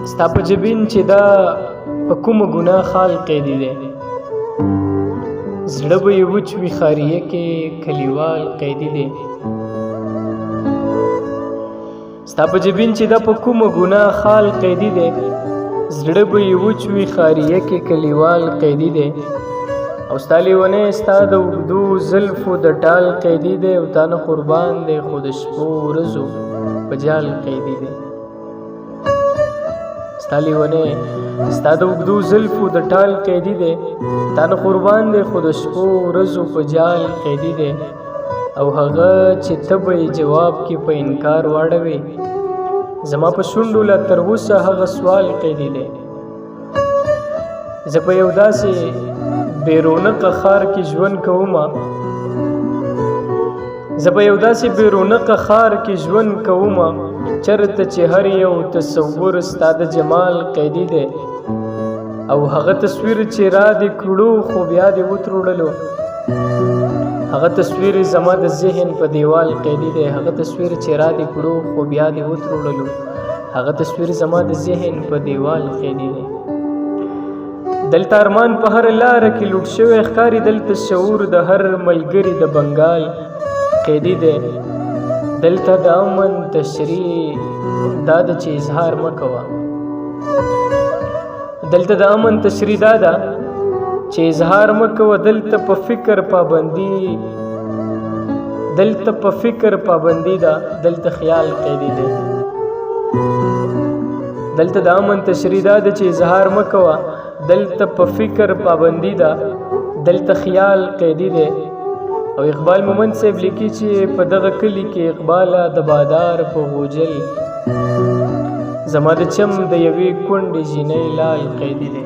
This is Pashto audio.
ستا په جبین چې دا په کومه ګناه خال قیدی دی زړه به یې وچ وي خاریه کې کلیوال قیدی دی ستا په جبین چې دا په کومه ګناه خال قیدی دی زړه به یې وچ وي خاریه کې کلیوال قیدی دی او ستا لیونی ستا د اوږدو زلفو د ټال قیدی دی او تا نه قربان دی خو د شپو ورځو په جال قیدی دی ستا لیونی ستا د اوږدو زلفو د ټال قیدی دی تا نه قربان دی خو د شپو ورځو په جال قیدی دی او هغه چې ته به یې جواب کې په انکار واړوې زما په شونډو لا تر اوسه هغه سوال قیدی دی زه په یو داسې بې رونقه ښار کې ژوند کومه چرته چې هر یو تصور ستا د جمال قیدی دی او هغه تصویر چې را دې کړو خو بیا دې وتروړلو هغه تصویر زما د ذهن په دیوال قیدی دی هغه تصویر چې را دې کړو خو بیا دې وتروړلو هغه تصویر زما د ذهن په دیوال قیدی دی دلته ارمان په هر لاره کې لوټ شوی ښکاري دلته شعور د هر ملګري د بنګال قیدی دی دلته د امن تشریح دا ده چې اظهار مه کوه دلته د امن تشریح دا ده چې اظهار مه کوه دلته په فکر پابندي ده دلته خیال قیدی دی دلته د امن تشریح دا ده چې اظهار مه کوه دلته په فکر پابندي ده دلته خیال قیدی دی او اقبال مومند صاحب لیکي چې په دغه کلي کې اقباله د بادار په غوجل زما د چم د یوې کونډې جینۍ لال قیدی دی